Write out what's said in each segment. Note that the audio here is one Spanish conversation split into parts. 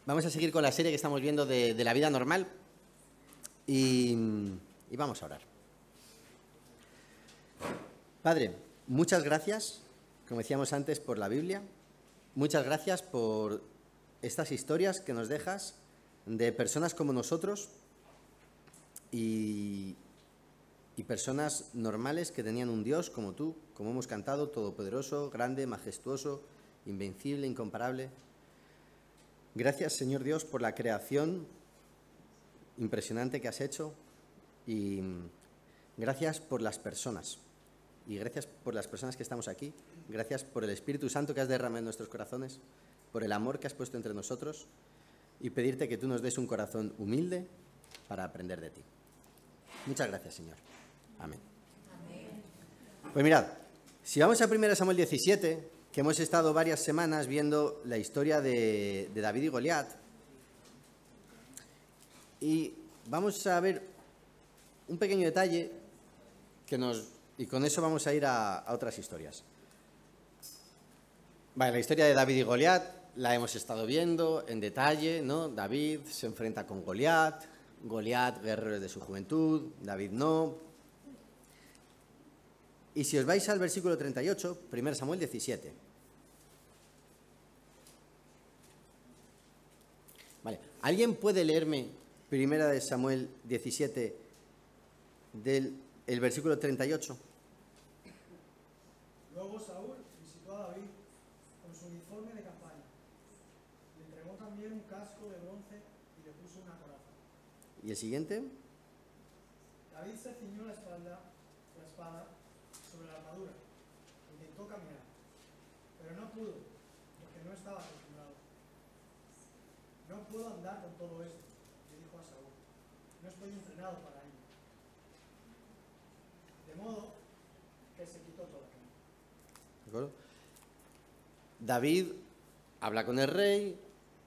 Vamos a seguir con la serie que estamos viendo de la vida normal y vamos a orar. Padre, muchas gracias, como decíamos antes, por la Biblia. Muchas gracias por estas historias que nos dejas de personas como nosotros y personas normales que tenían un Dios como tú, como hemos cantado, todopoderoso, grande, majestuoso, invencible, incomparable. Gracias, Señor Dios, por la creación impresionante que has hecho y gracias por las personas. Y gracias por las personas que estamos aquí. Gracias por el Espíritu Santo que has derramado en nuestros corazones, por el amor que has puesto entre nosotros y pedirte que tú nos des un corazón humilde para aprender de ti. Muchas gracias, Señor. Amén. Pues mirad, si vamos a 1 Samuel 17, que hemos estado varias semanas viendo la historia de David y Goliat, y vamos a ver un pequeño detalle y con eso vamos a ir a otras historias. Vale, la historia de David y Goliat la hemos estado viendo en detalle, ¿no? David se enfrenta con Goliat, Goliat, guerrero de su juventud, David no. Y si os vais al versículo 38, 1 Samuel 17. Vale, ¿alguien puede leerme 1 Samuel 17 del versículo 38? Luego Saúl visitó a David con su uniforme de campaña. Le entregó también un casco de bronce y le puso una coraza. ¿Y el siguiente? David se ciñó la espada sobre la armadura. Intentó caminar, pero no pudo, porque no estaba acostumbrado. No puedo andar con todo esto, le dijo a Saúl. No estoy entrenado para ello. De modo que se quitó todo aquello. ¿De acuerdo? David habla con el rey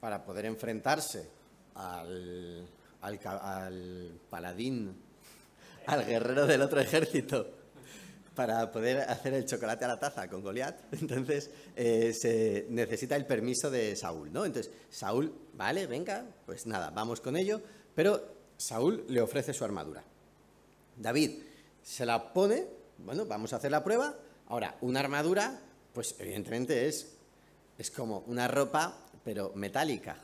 para poder enfrentarse al paladín, al guerrero del otro ejército, para poder hacer el chocolate a la taza con Goliat. Entonces se necesita el permiso de Saúl, ¿no? Entonces Saúl, vale, venga, pues nada, vamos con ello, pero Saúl le ofrece su armadura. David se la pone, bueno, vamos a hacer la prueba. Ahora, una armadura, pues evidentemente es como una ropa, pero metálica,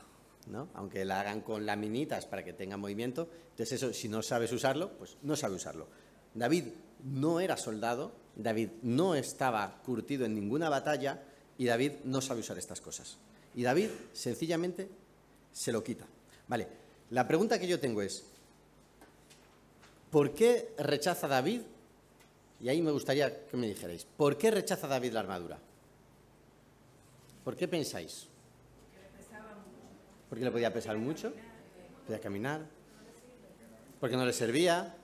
¿no? Aunque la hagan con laminitas para que tenga movimiento. Entonces eso, si no sabes usarlo, pues no sabe usarlo. David no era soldado, David no estaba curtido en ninguna batalla y David no sabe usar estas cosas. Y David sencillamente se lo quita. Vale, la pregunta que yo tengo es, ¿por qué rechaza David? Y ahí me gustaría que me dijerais, ¿por qué rechaza David la armadura? ¿Por qué pensáis? Porque le podía pesar mucho, podía caminar, porque no le servía.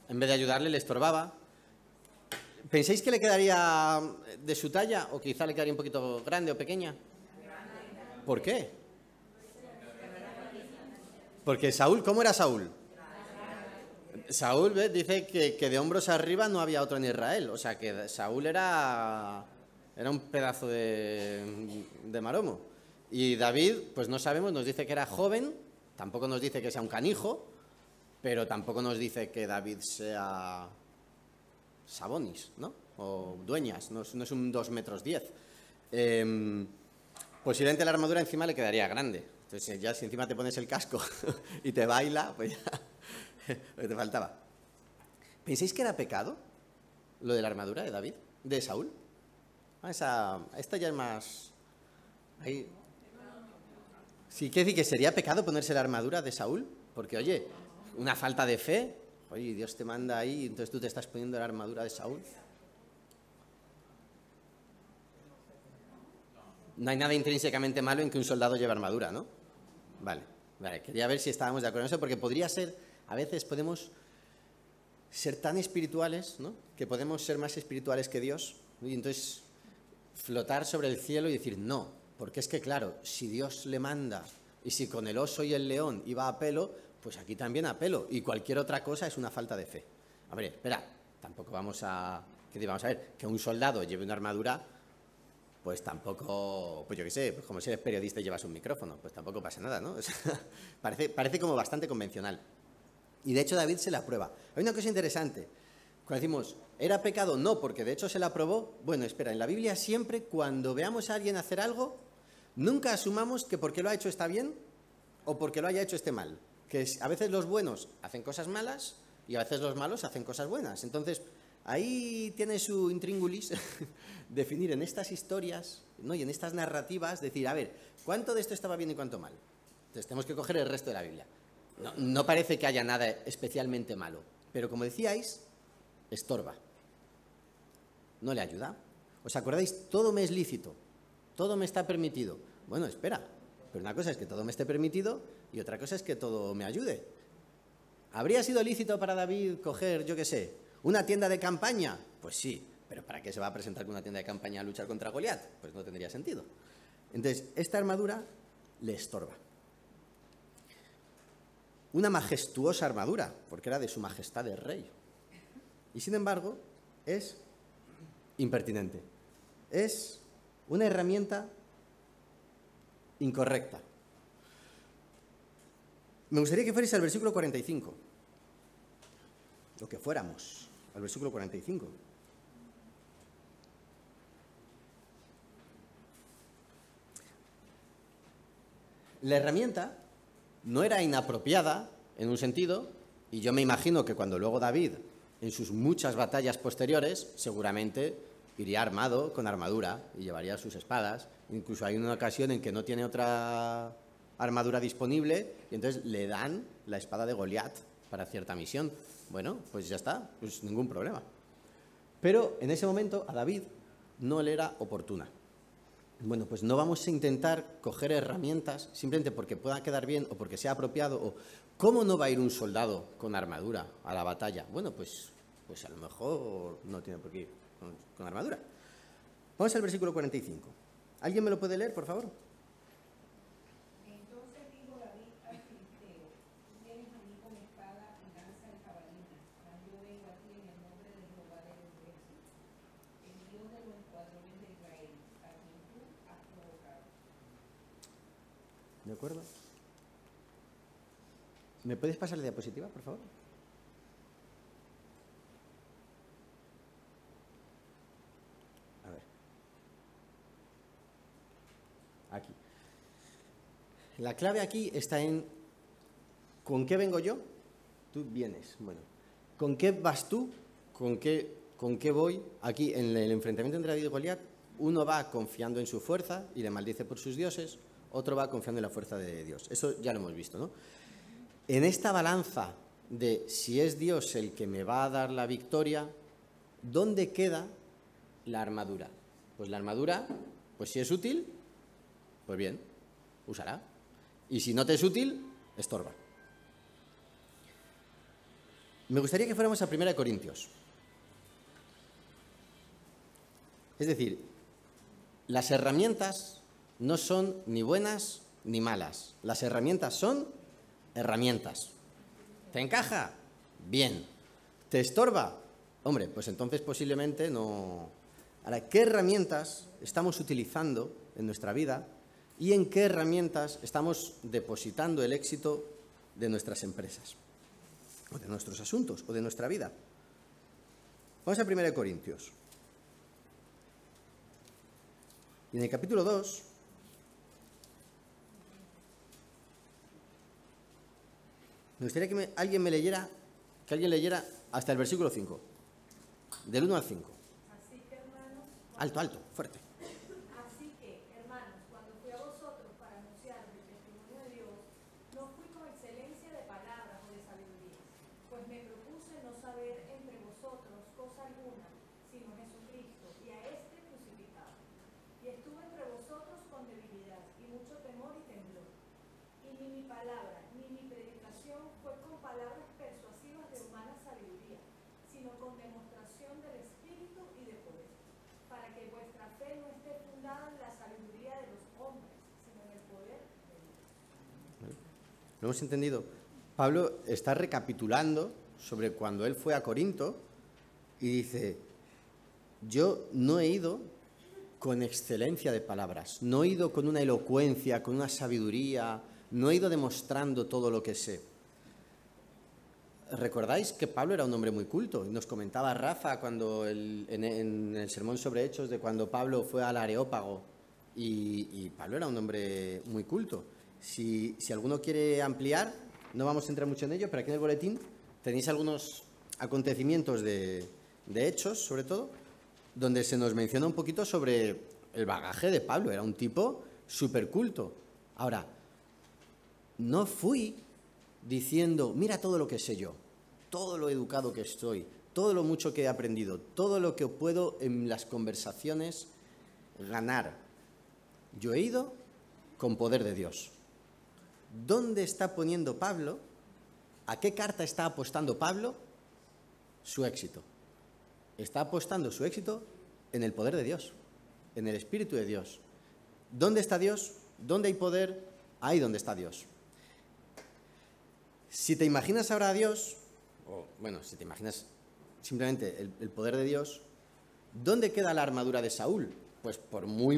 En vez de ayudarle, le estorbaba. ¿Pensáis que le quedaría de su talla o quizá le quedaría un poquito grande o pequeña? ¿Por qué? Porque Saúl, ¿cómo era Saúl? Saúl, ¿ves? Dice que de hombros arriba no había otro en Israel. O sea, que Saúl era un pedazo de maromo. Y David, pues no sabemos, nos dice que era joven, tampoco nos dice que sea un canijo, pero tampoco nos dice que David sea Sabonis, ¿no? O Dueñas, no es un 2 metros 10. Posiblemente la armadura encima le quedaría grande. Entonces ya si encima te pones el casco y te baila, pues ya lo que te faltaba. ¿Pensáis que era pecado lo de la armadura de David, de Saúl? Esta ya es más... Ahí. Sí, quiere decir que sería pecado ponerse la armadura de Saúl, porque oye, una falta de fe, oye, Dios te manda ahí, entonces tú te estás poniendo la armadura de Saúl. No hay nada intrínsecamente malo en que un soldado lleve armadura, ¿no? Vale, quería ver si estábamos de acuerdo en eso, porque podría ser, a veces podemos ser tan espirituales, ¿no? Que podemos ser más espirituales que Dios, y entonces flotar sobre el cielo y decir no, porque es que claro, si Dios le manda y si con el oso y el león iba a pelo, pues aquí también a pelo, y cualquier otra cosa es una falta de fe. A ver, espera, tampoco vamos a ver, que un soldado lleve una armadura, pues tampoco, pues yo qué sé, pues como si eres periodista y llevas un micrófono, pues tampoco pasa nada, ¿no? O sea, parece como bastante convencional. Y de hecho David se la aprueba. Hay una cosa interesante. Cuando decimos, ¿era pecado? No, porque de hecho se la aprobó. Bueno, espera, en la Biblia siempre cuando veamos a alguien hacer algo, nunca asumamos que porque lo ha hecho está bien o porque lo haya hecho esté mal. Que a veces los buenos hacen cosas malas y a veces los malos hacen cosas buenas. Entonces, ahí tiene su intríngulis definir en estas historias, ¿no? Y en estas narrativas, decir, a ver, ¿cuánto de esto estaba bien y cuánto mal? Entonces tenemos que coger el resto de la Biblia. No parece que haya nada especialmente malo, pero como decíais, estorba. No le ayuda. ¿Os acordáis? Todo me es lícito, todo me está permitido. Bueno, espera, pero una cosa es que todo me esté permitido y otra cosa es que todo me ayude. ¿Habría sido lícito para David coger, yo qué sé, una tienda de campaña? Pues sí, pero ¿para qué se va a presentar con una tienda de campaña a luchar contra Goliat? Pues no tendría sentido. Entonces, esta armadura le estorba. Una majestuosa armadura, porque era de su majestad el rey. Y sin embargo, es impertinente. Es una herramienta incorrecta. Me gustaría que fuerais al versículo 45. O que fuéramos al versículo 45. La herramienta no era inapropiada en un sentido, y yo me imagino que cuando luego David, en sus muchas batallas posteriores, seguramente iría armado con armadura y llevaría sus espadas. Incluso hay una ocasión en que no tiene otra armadura disponible y entonces le dan la espada de Goliat para cierta misión. Bueno, pues ya está, pues ningún problema. Pero en ese momento a David no le era oportuna. Bueno, pues no vamos a intentar coger herramientas simplemente porque pueda quedar bien o porque sea apropiado. O ¿cómo no va a ir un soldado con armadura a la batalla? Bueno, pues a lo mejor no tiene por qué ir con armadura. Vamos al versículo 45. ¿Alguien me lo puede leer, por favor? Entonces dijo David al filisteo: tú vienes a mí con espada y lanza de jabalina, mas yo vengo a ti en el nombre de Jehová de los ejércitos, el Dios de los escuadrones de Israel, a quien tú has provocado. ¿De acuerdo? ¿Me puedes pasar la diapositiva, por favor? A ver. Aquí. La clave aquí está en ¿con qué vengo yo? Tú vienes. Bueno, ¿con qué vas tú? ¿Con qué voy? Aquí, en el enfrentamiento entre David y Goliat, uno va confiando en su fuerza y le maldice por sus dioses, otro va confiando en la fuerza de Dios. Eso ya lo hemos visto, ¿no? En esta balanza de si es Dios el que me va a dar la victoria, ¿dónde queda la armadura? Pues la armadura, pues si es útil, pues bien, usará. Y si no te es útil, estorba. Me gustaría que fuéramos a 1 Corintios. Es decir, las herramientas no son ni buenas ni malas. Las herramientas son herramientas. ¿Te encaja? Bien. ¿Te estorba? Hombre, pues entonces posiblemente no. Ahora, ¿qué herramientas estamos utilizando en nuestra vida y en qué herramientas estamos depositando el éxito de nuestras empresas, o de nuestros asuntos, o de nuestra vida? Vamos a 1 Corintios. Y en el capítulo 2, me gustaría que alguien leyera hasta el versículo 5, del 1 al 5. Así que, hermanos, Alto, alto, fuerte. Así que, hermanos, cuando fui a vosotros para anunciar el testimonio de Dios, no fui con excelencia de palabras o de sabiduría, pues me propuse no saber entre vosotros cosa alguna, sino Jesucristo y a este crucificado. Y estuve entre vosotros con debilidad y mucho temor y temblor. Y ni mi palabra ni mi predicación fue con palabras persuasivas de humana sabiduría, sino con demostración del Espíritu y de poder, para que vuestra fe no esté fundada en la sabiduría de los hombres, sino en el poder de Dios. ¿Lo hemos entendido? Pablo está recapitulando sobre cuando él fue a Corinto y dice, yo no he ido con excelencia de palabras, no he ido con una elocuencia, con una sabiduría, no he ido demostrando todo lo que sé. ¿Recordáis que Pablo era un hombre muy culto? Nos comentaba Rafa cuando en el sermón sobre Hechos de cuando Pablo fue al Areópago y Pablo era un hombre muy culto. Si alguno quiere ampliar, no vamos a entrar mucho en ello, pero aquí en el boletín tenéis algunos acontecimientos de Hechos, sobre todo, donde se nos menciona un poquito sobre el bagaje de Pablo. Era un tipo súper culto. Ahora, no fui diciendo, mira todo lo que sé yo, todo lo educado que estoy, todo lo mucho que he aprendido, todo lo que puedo en las conversaciones ganar. Yo he ido con poder de Dios. ¿Dónde está poniendo Pablo? ¿A qué carta está apostando Pablo? Su éxito. Está apostando su éxito en el poder de Dios, en el Espíritu de Dios. ¿Dónde está Dios? ¿Dónde hay poder? Ahí donde está Dios. Si te imaginas ahora a Dios, o bueno, si te imaginas simplemente el poder de Dios, ¿dónde queda la armadura de Saúl? Pues por muy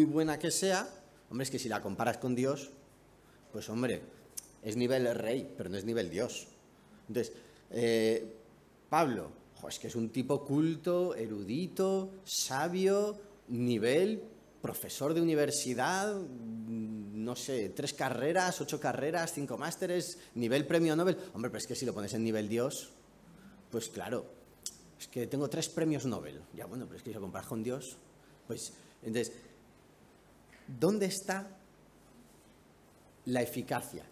buena que sea, hombre, es que si la comparas con Dios, pues hombre, es nivel rey, pero no es nivel Dios. Entonces, Pablo, es que es un tipo culto, erudito, sabio, nivel profesor de universidad, no sé, 3 carreras, 8 carreras, 5 másteres, nivel premio Nobel. Hombre, pero es que si lo pones en nivel Dios, pues claro, es que tengo 3 premios Nobel. Ya bueno, pero es que si lo comparas con Dios, pues entonces, ¿dónde está la eficacia?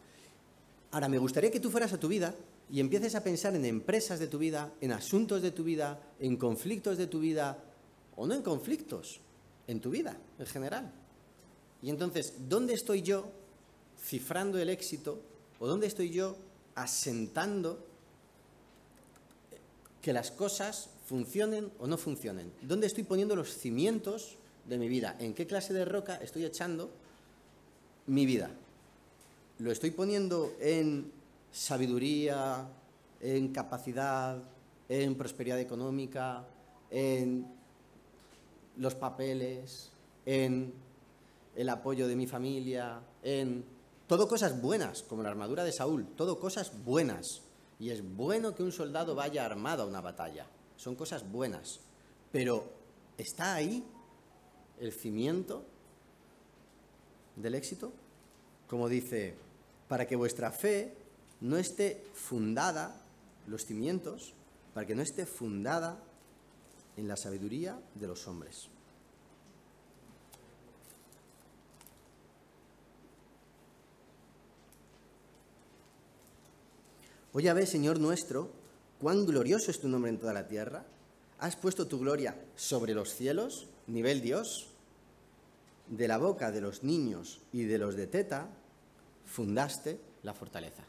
Ahora, me gustaría que tú fueras a tu vida y empieces a pensar en empresas de tu vida, en asuntos de tu vida, en conflictos de tu vida, o no en conflictos, en tu vida en general. Y entonces, ¿dónde estoy yo cifrando el éxito? ¿O dónde estoy yo asentando que las cosas funcionen o no funcionen? ¿Dónde estoy poniendo los cimientos de mi vida? ¿En qué clase de roca estoy echando mi vida? ¿Lo estoy poniendo en sabiduría, en capacidad, en prosperidad económica, en los papeles, en el apoyo de mi familia, en todo cosas buenas, como la armadura de Saúl, todo cosas buenas? Y es bueno que un soldado vaya armado a una batalla, son cosas buenas, pero ¿está ahí el cimiento del éxito? Como dice, para que vuestra fe no esté fundada, los cimientos, para que no esté fundada en la sabiduría de los hombres. Hoy ya ves, Señor nuestro, cuán glorioso es tu nombre en toda la tierra. Has puesto tu gloria sobre los cielos, nivel Dios. De la boca de los niños y de los de teta fundaste la fortaleza.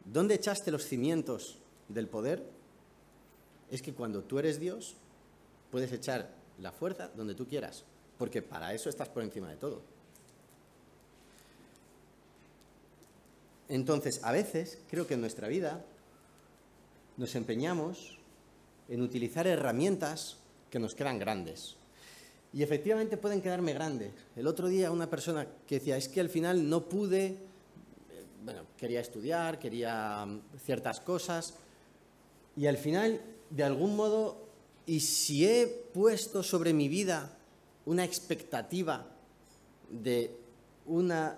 ¿Dónde echaste los cimientos del poder? Es que cuando tú eres Dios, puedes echar la fuerza donde tú quieras, porque para eso estás por encima de todo. Entonces, a veces, creo que en nuestra vida nos empeñamos en utilizar herramientas que nos quedan grandes. Y efectivamente pueden quedarme grandes. El otro día una persona que decía, es que al final no pude, bueno, quería estudiar, quería ciertas cosas, y al final, de algún modo, y si he puesto sobre mi vida una expectativa de una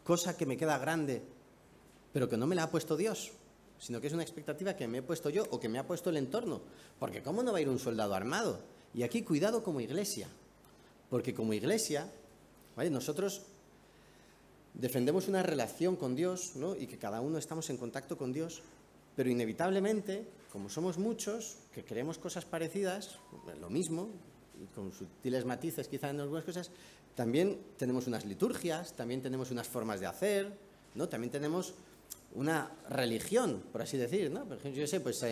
cosa que me queda grande, pero que no me la ha puesto Dios, sino que es una expectativa que me he puesto yo o que me ha puesto el entorno. Porque ¿cómo no va a ir un soldado armado? Y aquí cuidado como iglesia, porque como iglesia, ¿vale?, nosotros defendemos una relación con Dios, ¿no?, y que cada uno estamos en contacto con Dios, pero inevitablemente, como somos muchos, que queremos cosas parecidas, lo mismo, y con sutiles matices quizá en algunas cosas, también tenemos unas liturgias, también tenemos unas formas de hacer, ¿no?, también tenemos una religión, por así decir, ¿no? Por ejemplo, yo sé, pues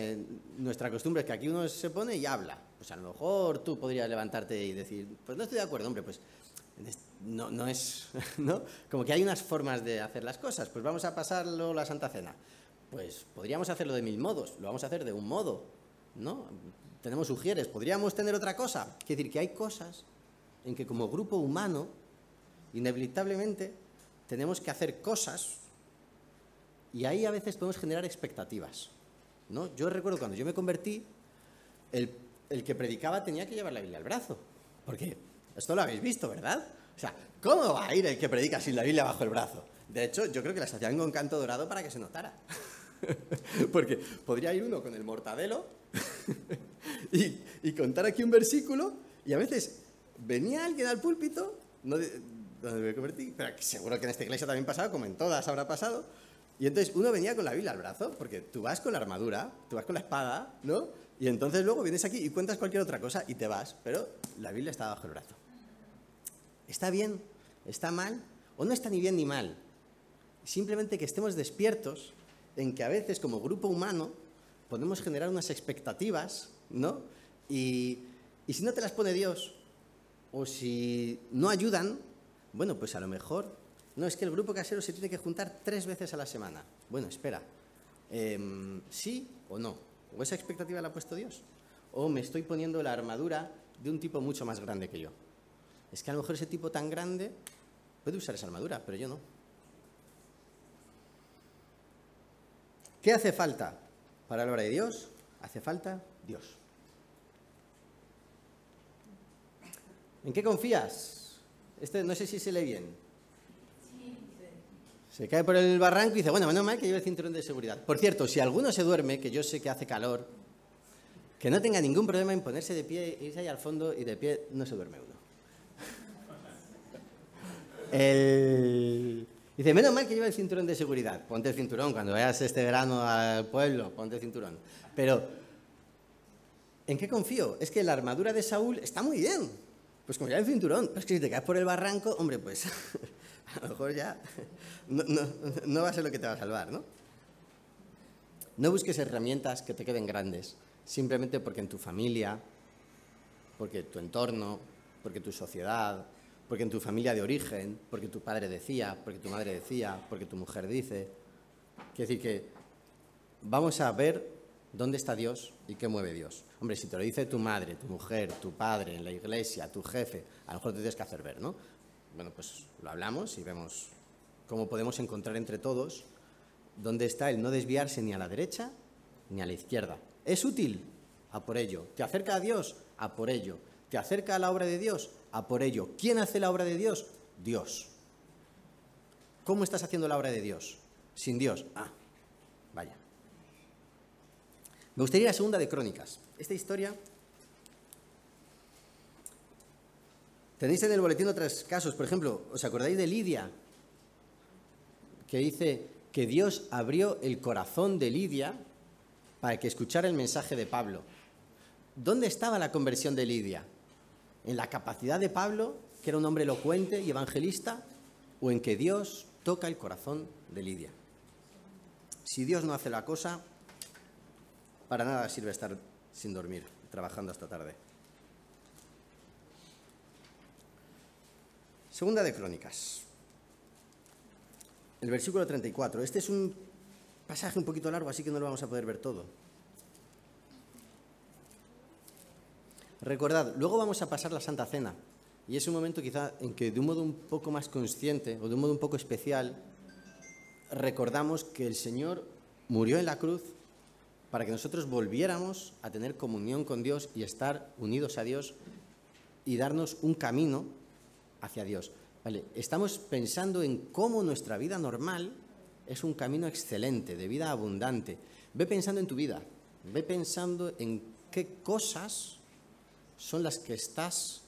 nuestra costumbre es que aquí uno se pone y habla. Pues a lo mejor tú podrías levantarte y decir, pues no estoy de acuerdo, hombre, pues no es, ¿no? Como que hay unas formas de hacer las cosas. Pues vamos a pasarlo la Santa Cena. Pues podríamos hacerlo de 1000 modos, lo vamos a hacer de un modo, ¿no? Tenemos ujieres, podríamos tener otra cosa. Quiere decir que hay cosas en que como grupo humano, inevitablemente, tenemos que hacer cosas y ahí a veces podemos generar expectativas, ¿no? Yo recuerdo cuando yo me convertí, el que predicaba tenía que llevar la Biblia al brazo, porque esto lo habéis visto, ¿verdad? O sea, ¿cómo va a ir el que predica sin la Biblia bajo el brazo? De hecho, yo creo que las hacían con canto dorado para que se notara. Porque podría ir uno con el mortadelo y contar aquí un versículo y a veces venía alguien al púlpito, donde me convertí, pero seguro que en esta iglesia también pasaba, como en todas habrá pasado, y entonces uno venía con la Biblia al brazo, porque tú vas con la armadura, tú vas con la espada, ¿no? Y entonces luego vienes aquí y cuentas cualquier otra cosa y te vas, pero la Biblia está bajo el brazo. ¿Está bien? ¿Está mal? ¿O no está ni bien ni mal? Simplemente que estemos despiertos en que a veces como grupo humano podemos generar unas expectativas, ¿no? Y si no te las pone Dios, o si no ayudan, bueno, pues a lo mejor, no, es que el grupo casero se tiene que juntar 3 veces a la semana. Bueno, espera, ¿sí o no? ¿O esa expectativa la ha puesto Dios? ¿O me estoy poniendo la armadura de un tipo mucho más grande que yo? Es que a lo mejor ese tipo tan grande puede usar esa armadura, pero yo no. ¿Qué hace falta para la obra de Dios? Hace falta Dios. ¿En qué confías? No sé si se lee bien. Se cae por el barranco y dice, bueno, menos mal que lleve el cinturón de seguridad. Por cierto, si alguno se duerme, que yo sé que hace calor, que no tenga ningún problema en ponerse de pie, irse ahí al fondo y de pie no se duerme uno. Dice, menos mal que lleva el cinturón de seguridad. Ponte el cinturón, cuando vayas este verano al pueblo, ponte el cinturón. Pero, ¿en qué confío? Es que la armadura de Saúl está muy bien. Pues como ya el cinturón, pero es que si te caes por el barranco, hombre, pues a lo mejor ya no va a ser lo que te va a salvar, ¿no? No busques herramientas que te queden grandes, simplemente porque en tu familia, porque tu entorno, porque tu sociedad, porque en tu familia de origen, porque tu padre decía, porque tu madre decía, porque tu mujer dice. Quiere decir que vamos a ver dónde está Dios y qué mueve Dios. Hombre, si te lo dice tu madre, tu mujer, tu padre, en la iglesia, tu jefe, a lo mejor te tienes que hacer ver, ¿no? Bueno, pues lo hablamos y vemos cómo podemos encontrar entre todos dónde está el no desviarse ni a la derecha ni a la izquierda. ¿Es útil? A por ello. ¿Te acerca a Dios? A por ello. ¿Te acerca a la obra de Dios? A por ello. ¿Quién hace la obra de Dios? Dios. ¿Cómo estás haciendo la obra de Dios? Sin Dios. Vaya. Me gustaría ir a Segunda de Crónicas. Esta historia... Tenéis en el boletín otros casos. Por ejemplo, ¿os acordáis de Lidia? Que dice que Dios abrió el corazón de Lidia para que escuchara el mensaje de Pablo. ¿Dónde estaba la conversión de Lidia? ¿En la capacidad de Pablo, que era un hombre elocuente y evangelista, o en que Dios toca el corazón de Lidia? Si Dios no hace la cosa, para nada sirve estar sin dormir, trabajando hasta tarde. Segunda de Crónicas, el versículo 34. Este es un pasaje un poquito largo, así que no lo vamos a poder ver todo. Recordad, luego vamos a pasar la Santa Cena, y es un momento quizá en que de un modo un poco más consciente, o de un modo un poco especial, recordamos que el Señor murió en la cruz para que nosotros volviéramos a tener comunión con Dios y estar unidos a Dios y darnos un camino hacia Dios. Vale, estamos pensando en cómo nuestra vida normal es un camino excelente, de vida abundante. Ve pensando en tu vida, ve pensando en qué cosas son las que estás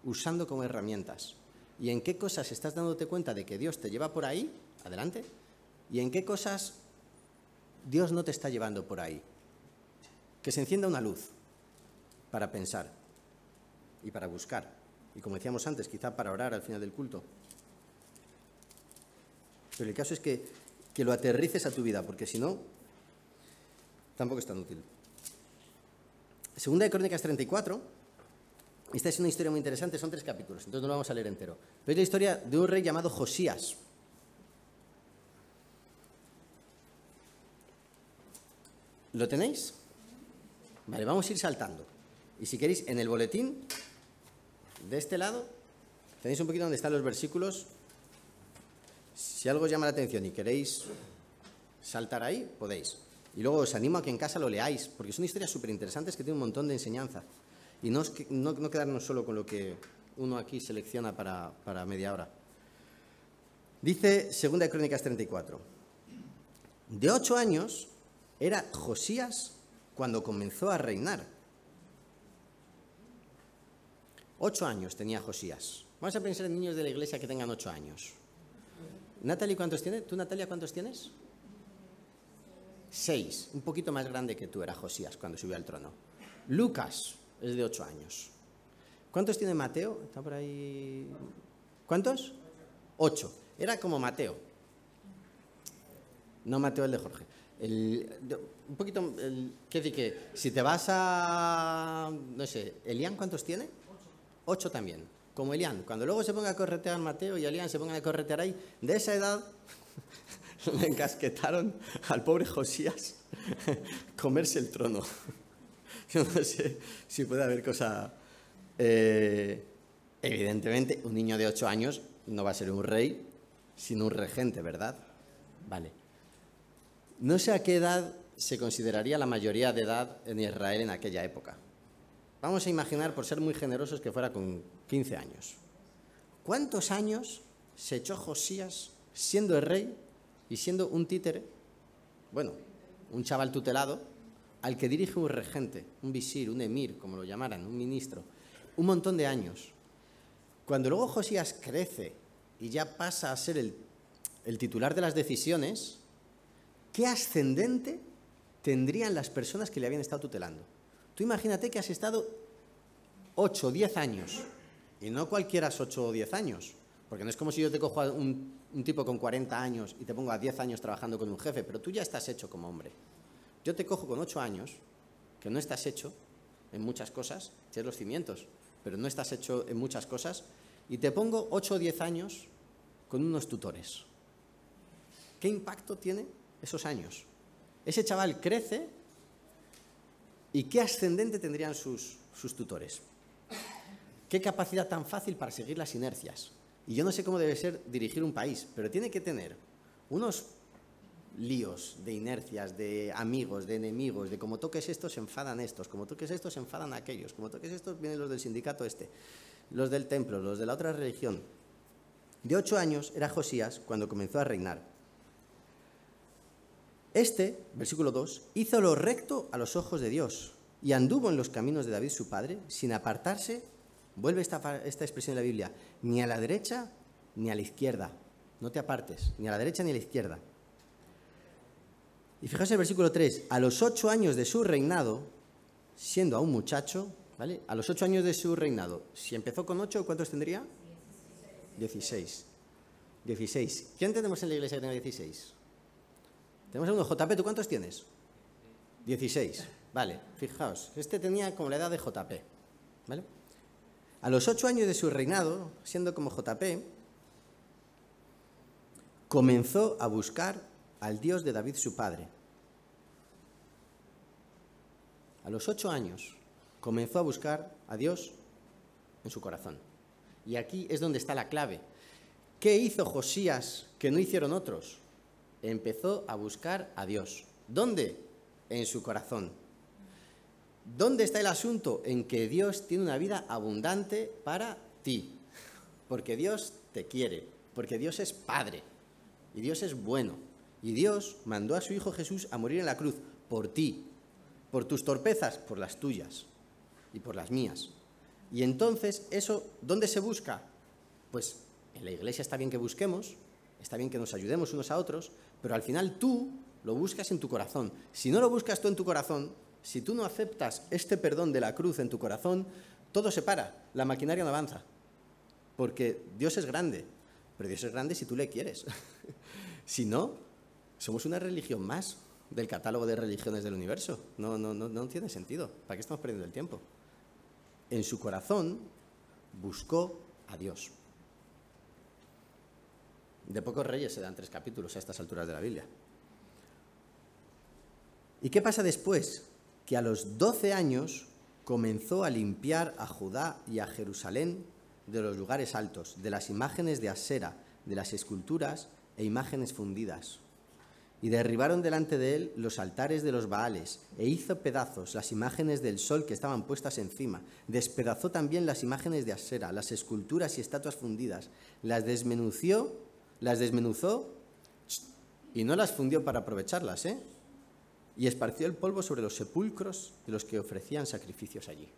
usando como herramientas y en qué cosas estás dándote cuenta de que Dios te lleva por ahí, adelante, y en qué cosas Dios no te está llevando por ahí. Que se encienda una luz para pensar y para buscar. Y como decíamos antes, quizá para orar al final del culto. Pero el caso es que lo aterrices a tu vida, porque si no, tampoco es tan útil. Segunda de Crónicas 34. Esta es una historia muy interesante, son 3 capítulos, entonces no lo vamos a leer entero. Pero es la historia de un rey llamado Josías. ¿Lo tenéis? Vale, vamos a ir saltando. Y si queréis, en el boletín de este lado tenéis un poquito donde están los versículos. Si algo os llama la atención y queréis saltar ahí, podéis. Y luego os animo a que en casa lo leáis, porque son historias súper interesantes que tienen un montón de enseñanza. Y no quedarnos solo con lo que uno aquí selecciona para media hora. Dice 2 Crónicas 34. De 8 años era Josías cuando comenzó a reinar. 8 años tenía Josías. Vamos a pensar en niños de la iglesia que tengan 8 años. Natalie, ¿cuántos tienes? ¿Tú, Natalia, cuántos tienes? 6. Un poquito más grande que tú era Josías cuando subió al trono. Lucas es de 8 años. ¿Cuántos tiene Mateo? ¿Está por ahí? ¿Cuántos? 8. Era como Mateo. No Mateo el de Jorge. Un poquito, ¿qué decir? Que si te vas a, no sé, ¿Elián cuántos tiene? 8 también. Como Elián. Cuando luego se ponga a corretear Mateo y Elián se pongan a corretear ahí, de esa edad le encasquetaron al pobre Josías comerse el trono. Yo no sé si puede haber cosa... evidentemente, un niño de 8 años no va a ser un rey, sino un regente, ¿verdad? Vale. No sé a qué edad se consideraría la mayoría de edad en Israel en aquella época. Vamos a imaginar, por ser muy generosos, que fuera con 15 años. ¿Cuántos años se echó Josías siendo el rey y siendo un títere, bueno, un chaval tutelado, al que dirige un regente, un visir, un emir, como lo llamaran, un ministro? Un montón de años. Cuando luego Josías crece y ya pasa a ser el titular de las decisiones, ¿qué ascendente tendrían las personas que le habían estado tutelando? Tú imagínate que has estado 8 o 10 años, y no cualquiera 8 o 10 años, porque no es como si yo te cojo a un tipo con 40 años y te pongo a 10 años trabajando con un jefe, pero tú ya estás hecho como hombre. Yo te cojo con 8 años, que no estás hecho en muchas cosas, tienes los cimientos, pero no estás hecho en muchas cosas, y te pongo 8 o 10 años con unos tutores. ¿Qué impacto tiene esos años? Ese chaval crece, ¿y qué ascendente tendrían sus tutores? ¿Qué capacidad tan fácil para seguir las inercias? Y yo no sé cómo debe ser dirigir un país, pero tiene que tener unos líos de inercias, de amigos, de enemigos, de como toques esto se enfadan estos, como toques esto se enfadan aquellos, como toques estos vienen los del sindicato este, los del templo, los de la otra religión. De 8 años era Josías cuando comenzó a reinar. Versículo 2, hizo lo recto a los ojos de Dios y anduvo en los caminos de David su padre, sin apartarse, vuelve esta expresión en la Biblia, ni a la derecha ni a la izquierda. No te apartes, ni a la derecha ni a la izquierda. Y fijaos en el versículo 3, a los 8 años de su reinado, siendo aún muchacho, ¿vale? A los 8 años de su reinado, si empezó con 8, ¿cuántos tendría? 16. 16. ¿Quién tenemos en la iglesia que tenga 16? Tenemos a uno, JP, ¿tú cuántos tienes? 16. Vale, fijaos, este tenía como la edad de JP, ¿vale? A los 8 años de su reinado, siendo como JP, comenzó a buscar al Dios de David su padre. A los 8 años comenzó a buscar a Dios en su corazón. Y aquí es donde está la clave. ¿Qué hizo Josías que no hicieron otros? Empezó a buscar a Dios. ¿Dónde? En su corazón. ¿Dónde está el asunto? En que Dios tiene una vida abundante para ti. Porque Dios te quiere. Porque Dios es Padre. Y Dios es bueno. Y Dios mandó a su Hijo Jesús a morir en la cruz por ti. Por tus torpezas, por las tuyas. Y por las mías. Y entonces, ¿eso dónde se busca? Pues en la iglesia está bien que busquemos, está bien que nos ayudemos unos a otros, pero al final tú lo buscas en tu corazón. Si no lo buscas tú en tu corazón, si tú no aceptas este perdón de la cruz en tu corazón, todo se para, la maquinaria no avanza. Porque Dios es grande, pero Dios es grande si tú le quieres. Si no, somos una religión más del catálogo de religiones del universo. No tiene sentido. ¿Para qué estamos perdiendo el tiempo? En su corazón buscó a Dios. De pocos reyes se dan 3 capítulos a estas alturas de la Biblia. ¿Y qué pasa después? Que a los 12 años comenzó a limpiar a Judá y a Jerusalén de los lugares altos, de las imágenes de Asera, de las esculturas e imágenes fundidas. Y derribaron delante de él los altares de los Baales, e hizo pedazos las imágenes del sol que estaban puestas encima. Despedazó también las imágenes de Asera, las esculturas y estatuas fundidas. Las desmenuzó y no las fundió para aprovecharlas, y esparció el polvo sobre los sepulcros de los que ofrecían sacrificios allí.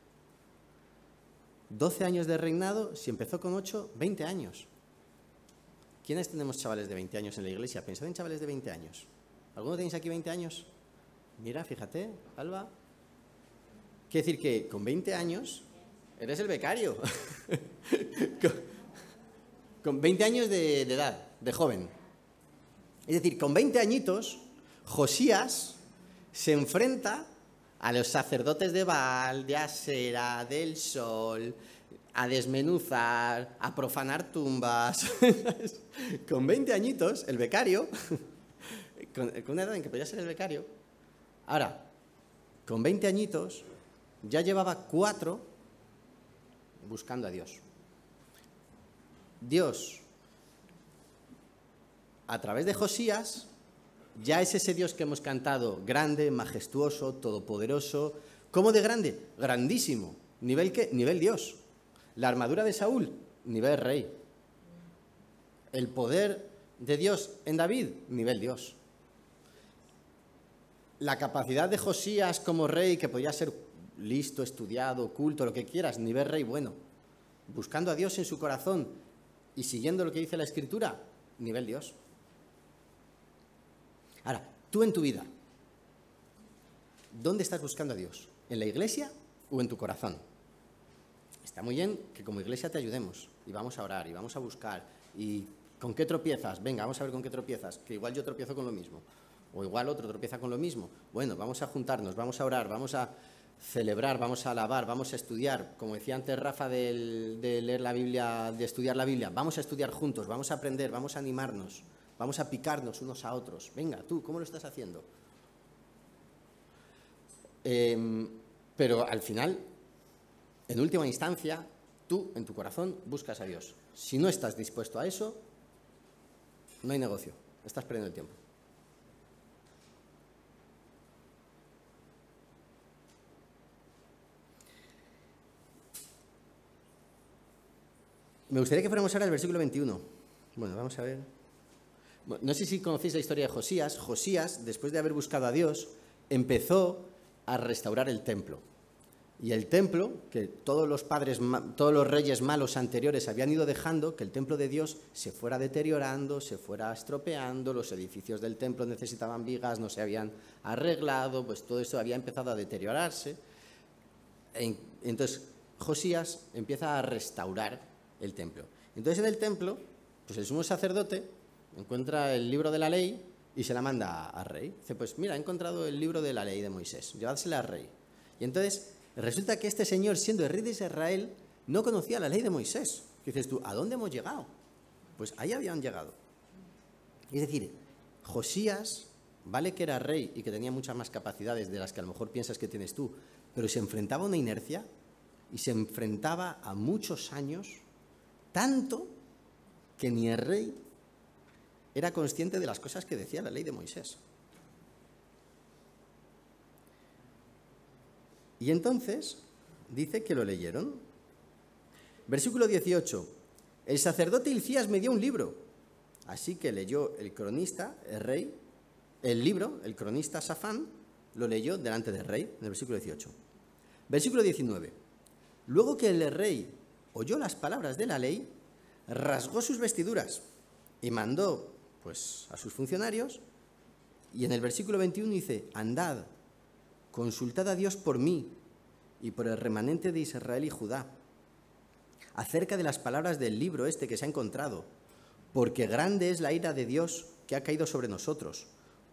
12 años de reinado, si empezó con 8, 20 años. ¿Quiénes tenemos chavales de 20 años en la iglesia? Pensad en chavales de 20 años. ¿Alguno tenéis aquí 20 años? Mira, fíjate, Alba. Quiere decir que con 20 años eres el becario. Con 20 años de edad, de joven. Es decir, con 20 añitos, Josías se enfrenta a los sacerdotes de Baal, de Asera, del sol, a desmenuzar, a profanar tumbas. Con 20 añitos, el becario, con una edad en que podía ser el becario, ahora, con 20 añitos, ya llevaba 4 buscando a Dios. Dios, a través de Josías, ya es ese Dios que hemos cantado, grande, majestuoso, todopoderoso. ¿Cómo de grande? Grandísimo. ¿Nivel qué? Nivel Dios. La armadura de Saúl, nivel rey. El poder de Dios en David, nivel Dios. La capacidad de Josías como rey, que podía ser listo, estudiado, culto, lo que quieras, nivel rey bueno. Buscando a Dios en su corazón y siguiendo lo que dice la Escritura, nivel Dios. Ahora, tú en tu vida, ¿dónde estás buscando a Dios? ¿En la iglesia o en tu corazón? Está muy bien que como iglesia te ayudemos y vamos a orar y vamos a buscar. ¿Y con qué tropiezas? Venga, vamos a ver con qué tropiezas, que igual yo tropiezo con lo mismo, o igual otro tropieza con lo mismo. Bueno, vamos a juntarnos, vamos a orar, vamos a celebrar, vamos a alabar, vamos a estudiar. Como decía antes Rafa de leer la Biblia, de estudiar la Biblia, vamos a estudiar juntos, vamos a aprender, vamos a animarnos, vamos a picarnos unos a otros. Venga, tú, ¿cómo lo estás haciendo? Pero al final, en última instancia, tú, en tu corazón, buscas a Dios. Si no estás dispuesto a eso, no hay negocio, estás perdiendo el tiempo. Me gustaría que fuéramos ahora al versículo 21. Bueno, vamos a ver. No sé si conocéis la historia de Josías. Josías, después de haber buscado a Dios, empezó a restaurar el templo. Y el templo, que todos los reyes malos anteriores habían ido dejando, que el templo de Dios se fuera deteriorando, se fuera estropeando, los edificios del templo necesitaban vigas, no se habían arreglado, pues todo eso había empezado a deteriorarse. Entonces, Josías empieza a restaurar el templo. Entonces, en el templo, pues el sumo sacerdote encuentra el libro de la ley y se la manda al rey. Dice, pues mira, he encontrado el libro de la ley de Moisés, llevádsela al rey. Y entonces resulta que este señor, siendo el rey de Israel, no conocía la ley de Moisés. Y dices tú, ¿a dónde hemos llegado? Pues ahí habían llegado. Es decir, Josías, vale que era rey y que tenía muchas más capacidades de las que a lo mejor piensas que tienes tú, pero se enfrentaba a una inercia y se enfrentaba a muchos años, tanto que ni el rey era consciente de las cosas que decía la ley de Moisés. Y entonces dice que lo leyeron. Versículo 18. El sacerdote Hilcías me dio un libro. Así que leyó el cronista, el rey, el libro, el cronista Safán, lo leyó delante del rey, en el versículo 18. Versículo 19. Luego que el rey oyó las palabras de la ley, rasgó sus vestiduras y mandó pues a sus funcionarios, y en el versículo 21 dice, andad, consultad a Dios por mí y por el remanente de Israel y Judá, acerca de las palabras del libro este que se ha encontrado, porque grande es la ira de Dios que ha caído sobre nosotros,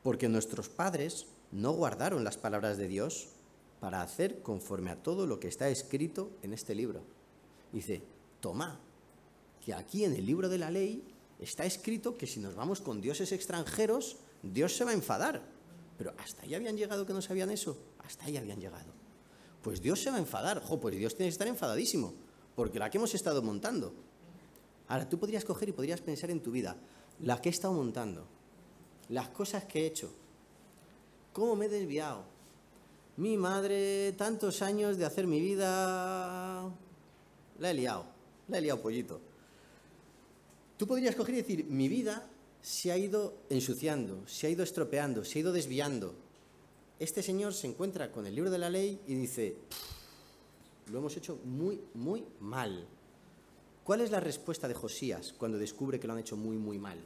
porque nuestros padres no guardaron las palabras de Dios para hacer conforme a todo lo que está escrito en este libro. Dice, toma, que aquí en el libro de la ley está escrito que si nos vamos con dioses extranjeros, Dios se va a enfadar. Pero hasta ahí habían llegado que no sabían eso. Hasta ahí habían llegado. pues Dios se va a enfadar. Pues Dios tiene que estar enfadadísimo, porque la que hemos estado montando. Ahora, tú podrías coger y podrías pensar en tu vida, la que he estado montando, las cosas que he hecho, cómo me he desviado. Mi madre, tantos años de hacer mi vida, la he liado pollito. Tú podrías coger y decir, mi vida se ha ido ensuciando, se ha ido estropeando, se ha ido desviando. Este señor se encuentra con el libro de la ley y dice, lo hemos hecho muy, muy mal. ¿Cuál es la respuesta de Josías cuando descubre que lo han hecho muy, muy mal?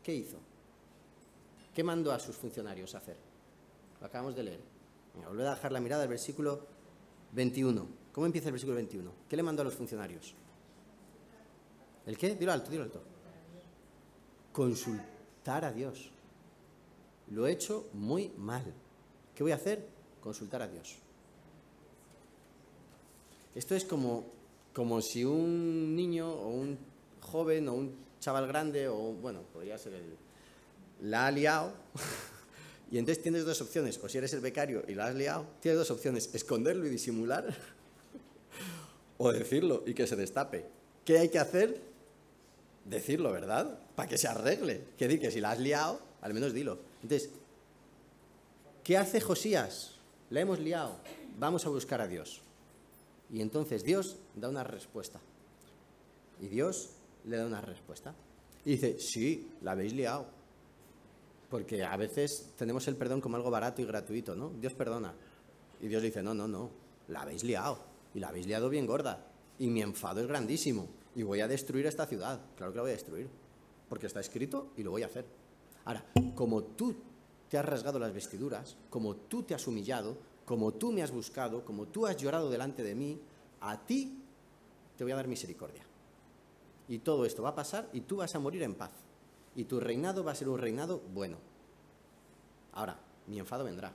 ¿Qué hizo? ¿Qué mandó a sus funcionarios a hacer? Lo acabamos de leer. Volver a dejar la mirada al versículo 21. ¿Cómo empieza el versículo 21? ¿Qué le mandó a los funcionarios? ¿El qué? Dilo alto, dilo alto. Consultar a Dios. Lo he hecho muy mal. ¿Qué voy a hacer? Consultar a Dios. Esto es como si un niño o un joven o un chaval grande o, bueno, podría ser la ha liado y entonces tienes dos opciones. O si eres el becario y la has liado, tienes dos opciones: esconderlo y disimular o decirlo y que se destape. ¿Qué hay que hacer? Decirlo, ¿verdad? Para que se arregle. Que si la has liado, al menos dilo. Entonces, ¿qué hace Josías? La hemos liado. Vamos a buscar a Dios. Y entonces Dios da una respuesta. Y Dios le da una respuesta. Y dice, sí, la habéis liado. Porque a veces tenemos el perdón como algo barato y gratuito, ¿no? Dios perdona. Y Dios dice, no, la habéis liado. Y la habéis liado bien gorda. Y mi enfado es grandísimo. Y voy a destruir esta ciudad. Claro que la voy a destruir. Porque está escrito y lo voy a hacer. Ahora, como tú te has rasgado las vestiduras, como tú te has humillado, como tú me has buscado, como tú has llorado delante de mí, a ti te voy a dar misericordia. Y todo esto va a pasar y tú vas a morir en paz. Y tu reinado va a ser un reinado bueno. Ahora, mi enfado vendrá.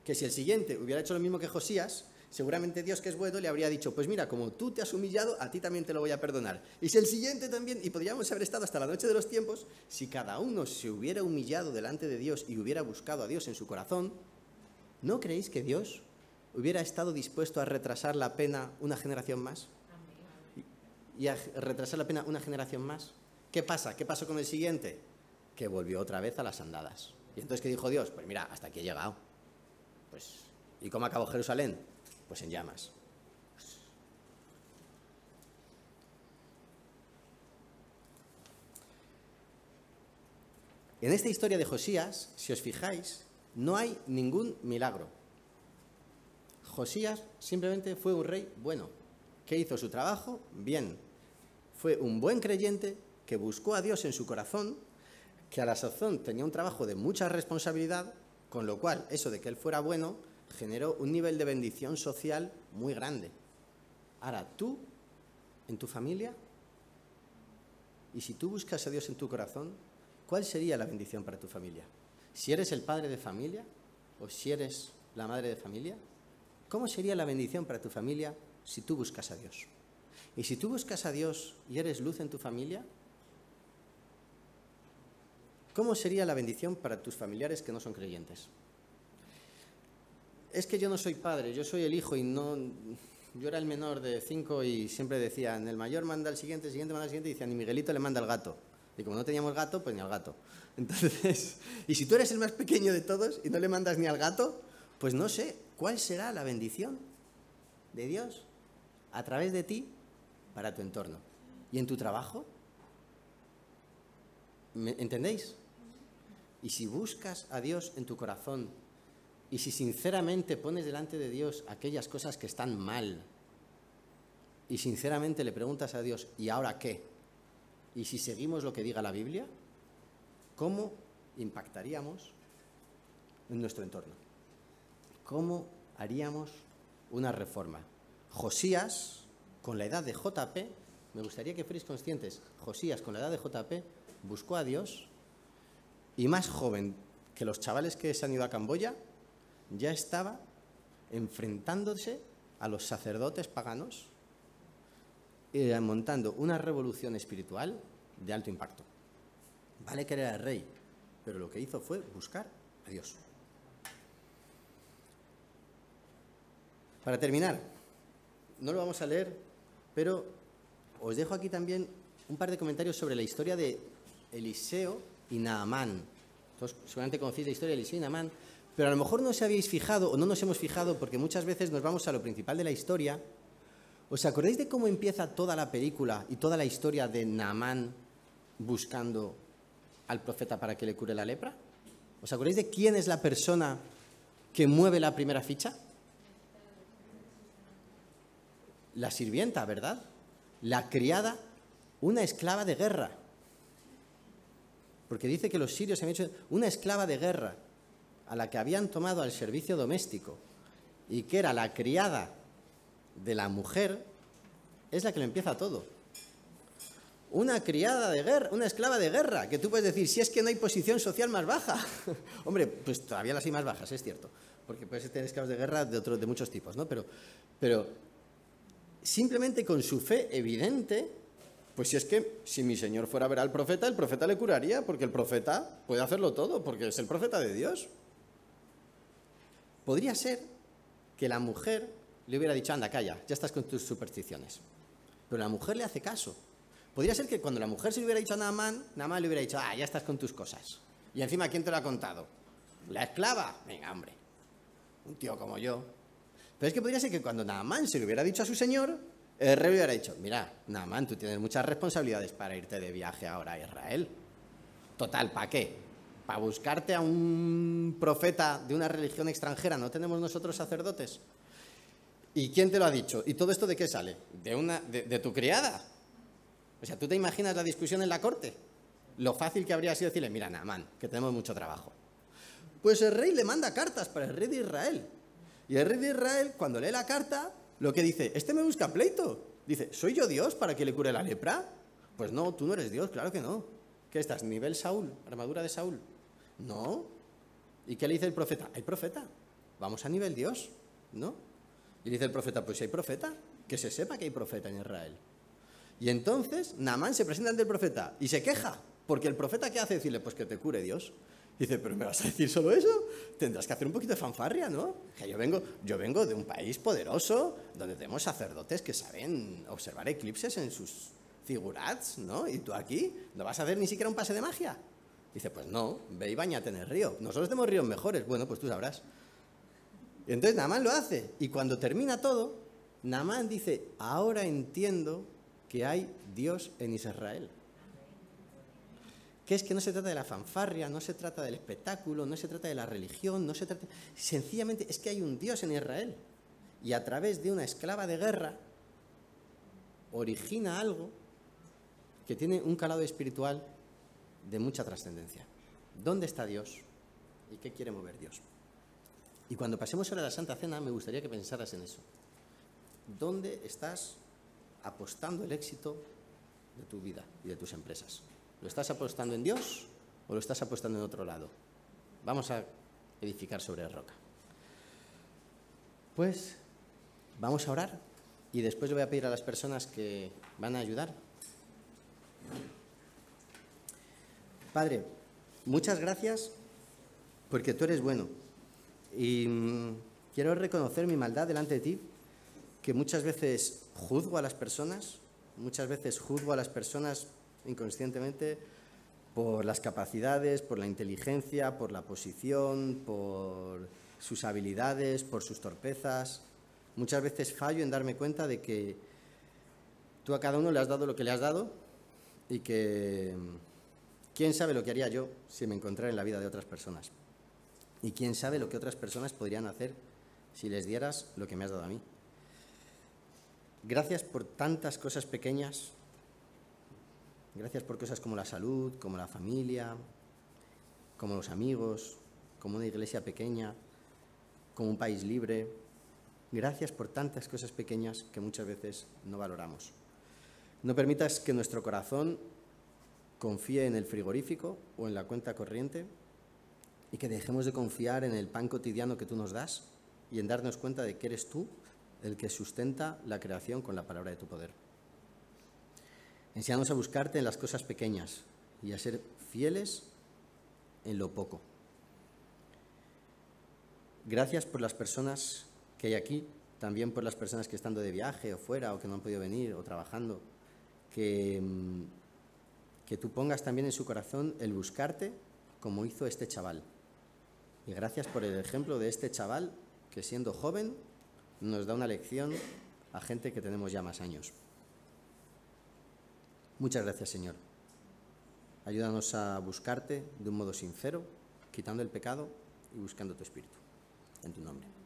Que si el siguiente hubiera hecho lo mismo que Josías, seguramente Dios, que es bueno, le habría dicho, pues mira, como tú te has humillado, a ti también te lo voy a perdonar. Y si el siguiente también, y podríamos haber estado hasta la noche de los tiempos, si cada uno se hubiera humillado delante de Dios y hubiera buscado a Dios en su corazón, ¿no creéis que Dios hubiera estado dispuesto a retrasar la pena una generación más? ¿Y a retrasar la pena una generación más? ¿Qué pasa? ¿Qué pasó con el siguiente? Que volvió otra vez a las andadas. ¿Y entonces qué dijo Dios? Pues mira, hasta aquí he llegado. Pues, ¿y cómo acabó Jerusalén? Pues en llamas. En esta historia de Josías, si os fijáis, no hay ningún milagro. Josías simplemente fue un rey bueno, que hizo su trabajo bien. Fue un buen creyente que buscó a Dios en su corazón, que a la sazón tenía un trabajo de mucha responsabilidad, con lo cual eso de que él fuera bueno generó un nivel de bendición social muy grande. Ahora, tú, en tu familia, y si tú buscas a Dios en tu corazón, ¿cuál sería la bendición para tu familia? Si eres el padre de familia o si eres la madre de familia, ¿cómo sería la bendición para tu familia si tú buscas a Dios? Y si tú buscas a Dios y eres luz en tu familia, ¿cómo sería la bendición para tus familiares que no son creyentes? Es que yo no soy padre, yo soy el hijo y no... Yo era el menor de 5 y siempre decían, el mayor manda al siguiente, el siguiente manda al siguiente, y decían, y Miguelito le manda al gato. Y como no teníamos gato, pues ni al gato. Entonces, y si tú eres el más pequeño de todos y no le mandas ni al gato, pues no sé, ¿cuál será la bendición de Dios a través de ti para tu entorno? ¿Y en tu trabajo? ¿Entendéis? Y si buscas a Dios en tu corazón, y si sinceramente pones delante de Dios aquellas cosas que están mal, y sinceramente le preguntas a Dios, ¿y ahora qué? Y si seguimos lo que diga la Biblia, ¿cómo impactaríamos en nuestro entorno? ¿Cómo haríamos una reforma? Josías, con la edad de JP, me gustaría que fuerais conscientes, Josías, con la edad de JP, buscó a Dios, y más joven que los chavales que se han ido a Camboya, ya estaba enfrentándose a los sacerdotes paganos y montando una revolución espiritual de alto impacto. Vale que era el rey, pero lo que hizo fue buscar a Dios. Para terminar, no lo vamos a leer, pero os dejo aquí también un par de comentarios sobre la historia de Eliseo y Naamán. Todos seguramente conocéis la historia de Eliseo y Naamán, pero a lo mejor no os habéis fijado o no nos hemos fijado porque muchas veces nos vamos a lo principal de la historia. ¿Os acordáis de cómo empieza toda la película y toda la historia de Naamán buscando al profeta para que le cure la lepra? ¿Os acordáis de quién es la persona que mueve la primera ficha? La sirvienta, ¿verdad? La criada, una esclava de guerra. Porque dice que los sirios han hecho una esclava de guerra a la que habían tomado al servicio doméstico y que era la criada de la mujer, es la que lo empieza todo. Una criada de guerra, una esclava de guerra, que tú puedes decir, si es que no hay posición social más baja. Hombre, pues todavía las hay más bajas, es cierto, porque puedes tener esclavos de guerra de muchos tipos, ¿no? Pero simplemente con su fe evidente, pues si es que si mi señor fuera a ver al profeta, el profeta le curaría, porque el profeta puede hacerlo todo, porque es el profeta de Dios. Podría ser que la mujer le hubiera dicho, anda, calla, ya estás con tus supersticiones. Pero la mujer le hace caso. Podría ser que cuando la mujer se le hubiera dicho a Naamán, Naamán le hubiera dicho, ya estás con tus cosas. Y encima, ¿quién te lo ha contado? ¿La esclava? Venga, hombre, un tío como yo. Pero es que podría ser que cuando Naamán se lo hubiera dicho a su señor, el rey le hubiera dicho, mira, Naamán, tú tienes muchas responsabilidades para irte de viaje ahora a Israel. Total, ¿para qué? ¿Para buscarte a un profeta de una religión extranjera? ¿No tenemos nosotros sacerdotes? ¿Y quién te lo ha dicho? ¿Y todo esto de qué sale? De tu criada. O sea, ¿tú te imaginas la discusión en la corte? Lo fácil que habría sido decirle, mira, Naamán, que tenemos mucho trabajo. Pues el rey le manda cartas para el rey de Israel. Y el rey de Israel, cuando lee la carta, lo que dice, este me busca pleito. Dice, ¿soy yo Dios para que le cure la lepra? Pues no, tú no eres Dios, claro que no. ¿Qué estás? ¿Nivel Saúl? ¿Armadura de Saúl? No. ¿Y qué le dice el profeta? ¿Hay profeta? Vamos a nivel Dios, ¿no? Y dice el profeta, pues si hay profeta, que se sepa que hay profeta en Israel. Y entonces Naamán se presenta ante el profeta y se queja, porque el profeta ¿qué hace? Decirle, pues que te cure Dios. Dice, ¿pero me vas a decir solo eso? Tendrás que hacer un poquito de fanfarria, ¿no? Que yo vengo de un país poderoso, donde tenemos sacerdotes que saben observar eclipses en sus figurats, ¿no? Y tú aquí no vas a hacer ni siquiera un pase de magia. Dice, pues no, ve y bañate en el río. Nosotros tenemos ríos mejores. Bueno, pues tú sabrás. Y entonces Naamán lo hace. Y cuando termina todo, Naamán dice, ahora entiendo que hay Dios en Israel. Que es que no se trata de la fanfarria, no se trata del espectáculo, no se trata de la religión, no se trata... Sencillamente es que hay un Dios en Israel. Y a través de una esclava de guerra origina algo que tiene un calado espiritual de mucha trascendencia. ¿Dónde está Dios? ¿Y qué quiere mover Dios? Y cuando pasemos ahora a la Santa Cena, me gustaría que pensaras en eso. ¿Dónde estás apostando el éxito de tu vida y de tus empresas? ¿Lo estás apostando en Dios o lo estás apostando en otro lado? Vamos a edificar sobre roca. Pues vamos a orar y después le voy a pedir a las personas que van a ayudar. Padre, muchas gracias porque tú eres bueno y quiero reconocer mi maldad delante de ti, que muchas veces juzgo a las personas, inconscientemente por las capacidades, por la inteligencia, por la posición, por sus habilidades, por sus torpezas. Muchas veces fallo en darme cuenta de que tú a cada uno le has dado lo que le has dado y que quién sabe lo que haría yo si me encontrara en la vida de otras personas. Y quién sabe lo que otras personas podrían hacer si les dieras lo que me has dado a mí. Gracias por tantas cosas pequeñas. Gracias por cosas como la salud, como la familia, como los amigos, como una iglesia pequeña, como un país libre. Gracias por tantas cosas pequeñas que muchas veces no valoramos. No permitas que nuestro corazón confíe en el frigorífico o en la cuenta corriente y que dejemos de confiar en el pan cotidiano que tú nos das y en darnos cuenta de que eres tú el que sustenta la creación con la palabra de tu poder. Enséñanos a buscarte en las cosas pequeñas y a ser fieles en lo poco. Gracias por las personas que hay aquí también por las personas que estando de viaje o fuera o que no han podido venir o trabajando, que tú pongas también en su corazón el buscarte como hizo este chaval. Y gracias por el ejemplo de este chaval que siendo joven nos da una lección a gente que tenemos ya más años. Muchas gracias, Señor. Ayúdanos a buscarte de un modo sincero, quitando el pecado y buscando tu espíritu. En tu nombre.